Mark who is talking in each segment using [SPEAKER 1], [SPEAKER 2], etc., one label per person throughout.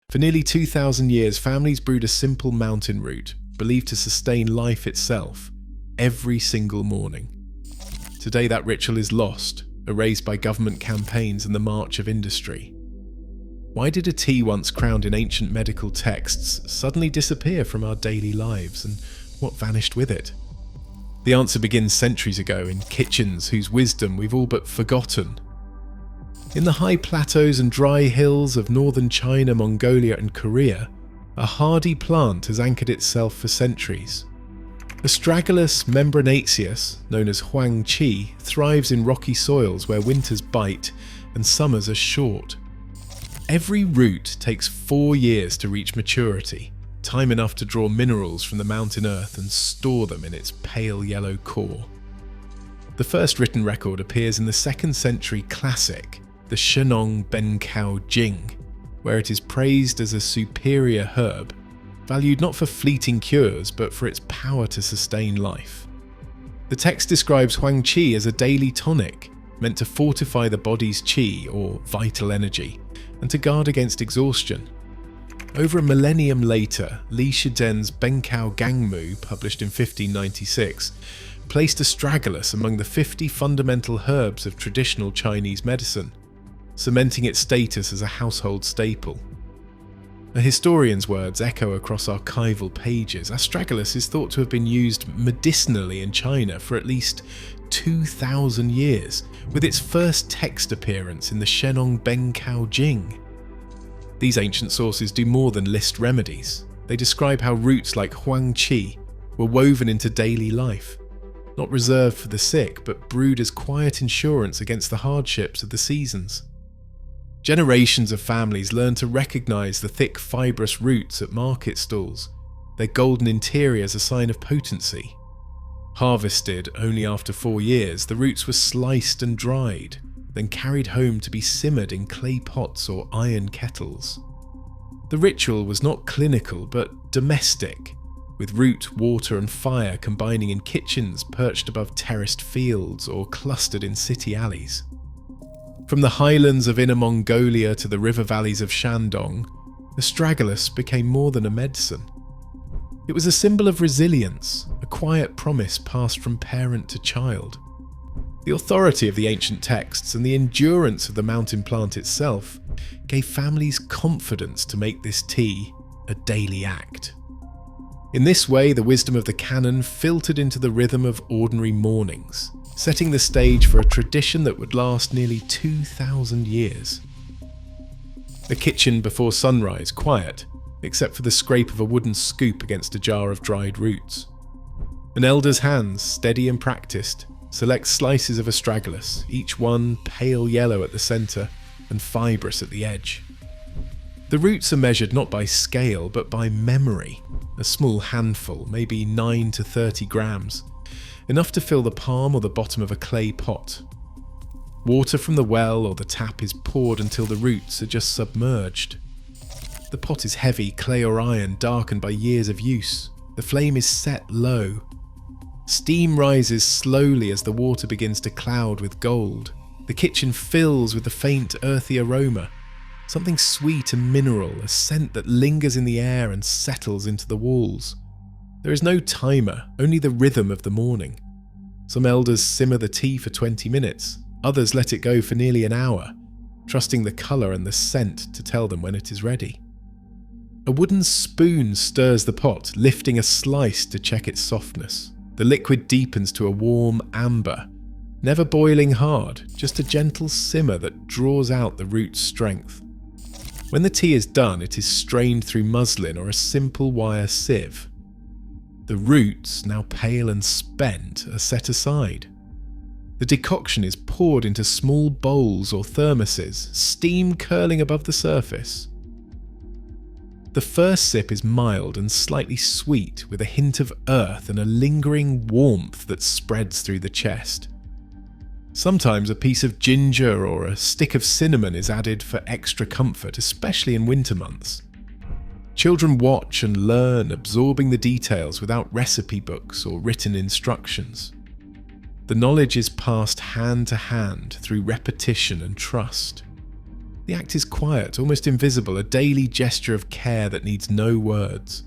[SPEAKER 1] For nearly 2,000 years, families brewed a simple mountain root, believed to sustain life itself, every single morning. Today that ritual is lost, erased by government campaigns and the march of industry. Why did a tea once crowned in ancient medical texts suddenly disappear from our daily lives, and what vanished with it? The answer begins centuries ago in kitchens whose wisdom we've all but forgotten. In the high plateaus and dry hills of northern China, Mongolia and Korea, a hardy plant has anchored itself for centuries. Astragalus membranaceus, known as huang qi, thrives in rocky soils where winters bite and summers are short. Every root takes 4 years to reach maturity, time enough to draw minerals from the mountain earth and store them in its pale yellow core. The first written record appears in the 2nd century classic, the Shenong Bencao Jing, where it is praised as a superior herb, valued not for fleeting cures but for its power to sustain life. The text describes huang qi as a daily tonic, meant to fortify the body's qi, or vital energy, and to guard against exhaustion. Over a millennium later, Li Shiden's Bencao Gangmu, published in 1596, placed Astragalus among the 50 fundamental herbs of traditional Chinese medicine, cementing its status as a household staple. A historian's words echo across archival pages. Astragalus is thought to have been used medicinally in China for at least 2,000 years, with its first text appearance in the Shenong Bencao Jing. These ancient sources do more than list remedies. They describe how roots like huang qi were woven into daily life, not reserved for the sick, but brewed as quiet insurance against the hardships of the seasons. Generations of families learned to recognize the thick fibrous roots at market stalls, their golden interiors a sign of potency. Harvested only after 4 years, the roots were sliced and dried, then carried home to be simmered in clay pots or iron kettles. The ritual was not clinical but domestic, with root, water and fire combining in kitchens perched above terraced fields or clustered in city alleys. From the highlands of Inner Mongolia to the river valleys of Shandong, Astragalus became more than a medicine. It was a symbol of resilience, a quiet promise passed from parent to child. The authority of the ancient texts and the endurance of the mountain plant itself gave families confidence to make this tea a daily act. In this way, the wisdom of the canon filtered into the rhythm of ordinary mornings, setting the stage for a tradition that would last nearly 2,000 years. A kitchen before sunrise, quiet, except for the scrape of a wooden scoop against a jar of dried roots. An elder's hands, steady and practiced, select slices of astragalus, each one pale yellow at the centre and fibrous at the edge. The roots are measured not by scale but by memory, a small handful, maybe 9 to 30 grams, enough to fill the palm or the bottom of a clay pot. Water from the well or the tap is poured until the roots are just submerged. The pot is heavy, clay or iron, darkened by years of use. The flame is set low. Steam rises slowly as the water begins to cloud with gold. The kitchen fills with the faint, earthy aroma, something sweet and mineral, a scent that lingers in the air and settles into the walls. There is no timer, only the rhythm of the morning. Some elders simmer the tea for 20 minutes, others let it go for nearly an hour, trusting the colour and the scent to tell them when it is ready. A wooden spoon stirs the pot, lifting a slice to check its softness. The liquid deepens to a warm amber, never boiling hard, just a gentle simmer that draws out the root's strength. When the tea is done, it is strained through muslin or a simple wire sieve. The roots, now pale and spent, are set aside. The decoction is poured into small bowls or thermoses, steam curling above the surface. The first sip is mild and slightly sweet, with a hint of earth and a lingering warmth that spreads through the chest. Sometimes a piece of ginger or a stick of cinnamon is added for extra comfort, especially in winter months. Children watch and learn, absorbing the details without recipe books or written instructions. The knowledge is passed hand to hand through repetition and trust. The act is quiet, almost invisible, a daily gesture of care that needs no words.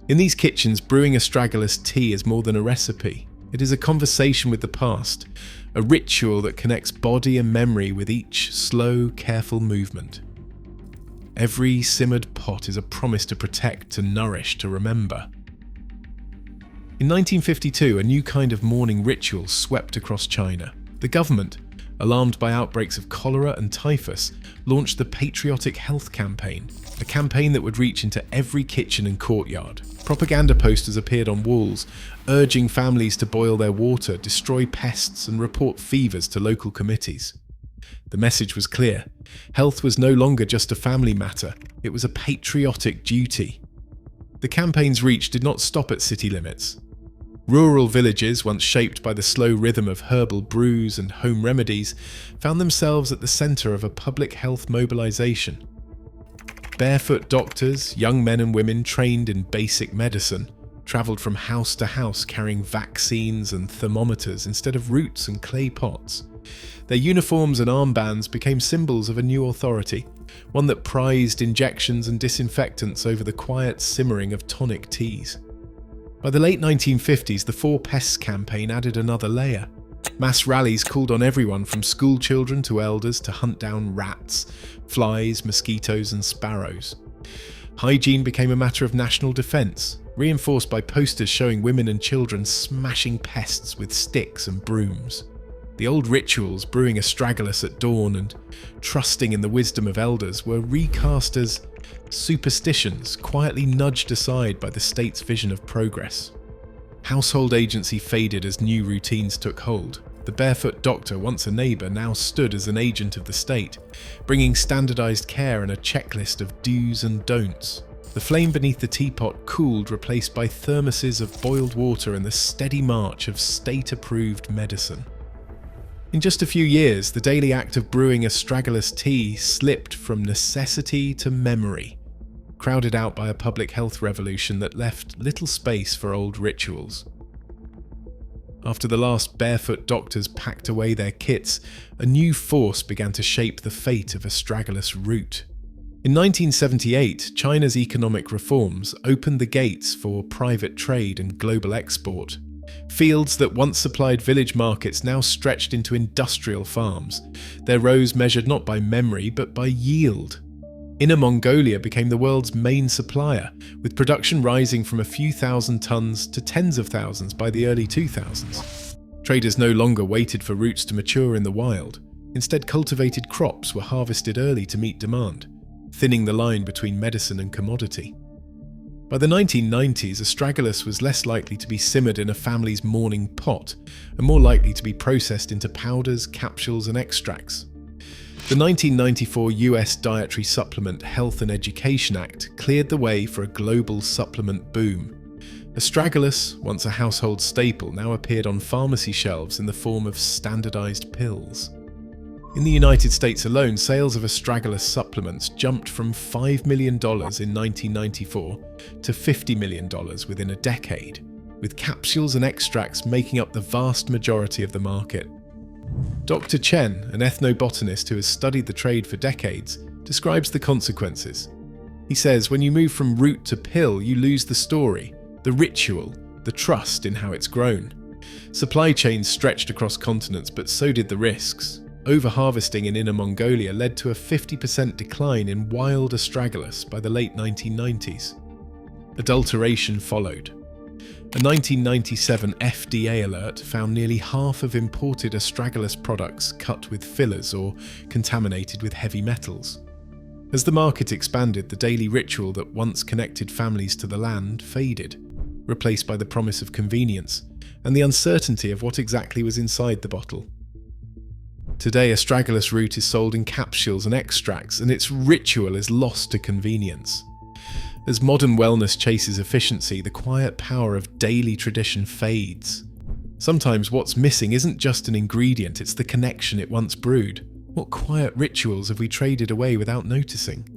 [SPEAKER 1] In these kitchens, brewing Astragalus tea is more than a recipe. It is a conversation with the past, a ritual that connects body and memory with each slow, careful movement. Every simmered pot is a promise to protect, to nourish, to remember. In 1952, a new kind of morning ritual swept across China. The government, alarmed by outbreaks of cholera and typhus, launched the Patriotic Health Campaign, a campaign that would reach into every kitchen and courtyard. Propaganda posters appeared on walls, urging families to boil their water, destroy pests, and report fevers to local committees. The message was clear. Health was no longer just a family matter, it was a patriotic duty. The campaign's reach did not stop at city limits. Rural villages, once shaped by the slow rhythm of herbal brews and home remedies, found themselves at the centre of a public health mobilisation. Barefoot doctors, young men and women trained in basic medicine, travelled from house to house carrying vaccines and thermometers instead of roots and clay pots. Their uniforms and armbands became symbols of a new authority, one that prized injections and disinfectants over the quiet simmering of tonic teas. By the late 1950s, the Four Pests campaign added another layer. Mass rallies called on everyone from school children to elders to hunt down rats, flies, mosquitoes and sparrows. Hygiene became a matter of national defence, reinforced by posters showing women and children smashing pests with sticks and brooms. The old rituals, brewing Astragalus at dawn and trusting in the wisdom of elders, were recast as superstitions quietly nudged aside by the state's vision of progress. Household agency faded as new routines took hold. The barefoot doctor, once a neighbour, now stood as an agent of the state, bringing standardised care and a checklist of do's and don'ts. The flame beneath the teapot cooled, replaced by thermoses of boiled water and the steady march of state-approved medicine. In just a few years, the daily act of brewing Astragalus tea slipped from necessity to memory, crowded out by a public health revolution that left little space for old rituals. After the last barefoot doctors packed away their kits, a new force began to shape the fate of Astragalus root. In 1978, China's economic reforms opened the gates for private trade and global export. Fields that once supplied village markets now stretched into industrial farms, their rows measured not by memory but by yield. Inner Mongolia became the world's main supplier, with production rising from a few thousand tons to tens of thousands by the early 2000s. Traders no longer waited for roots to mature in the wild. Instead, cultivated crops were harvested early to meet demand, thinning the line between medicine and commodity. By the 1990s, Astragalus was less likely to be simmered in a family's morning pot, and more likely to be processed into powders, capsules and extracts. The 1994 US Dietary Supplement Health and Education Act cleared the way for a global supplement boom. Astragalus, once a household staple, now appeared on pharmacy shelves in the form of standardized pills. In the United States alone, sales of Astragalus supplements jumped from $5 million in 1994 to $50 million within a decade, with capsules and extracts making up the vast majority of the market. Dr. Chen, an ethnobotanist who has studied the trade for decades, describes the consequences. He says, when you move from root to pill, you lose the story, the ritual, the trust in how it's grown. Supply chains stretched across continents, but so did the risks. Over-harvesting in Inner Mongolia led to a 50% decline in wild Astragalus by the late 1990s. Adulteration followed. A 1997 FDA alert found nearly half of imported Astragalus products cut with fillers or contaminated with heavy metals. As the market expanded, the daily ritual that once connected families to the land faded, replaced by the promise of convenience and the uncertainty of what exactly was inside the bottle. Today, Astragalus root is sold in capsules and extracts, and its ritual is lost to convenience. As modern wellness chases efficiency, the quiet power of daily tradition fades. Sometimes what's missing isn't just an ingredient, it's the connection it once brewed. What quiet rituals have we traded away without noticing?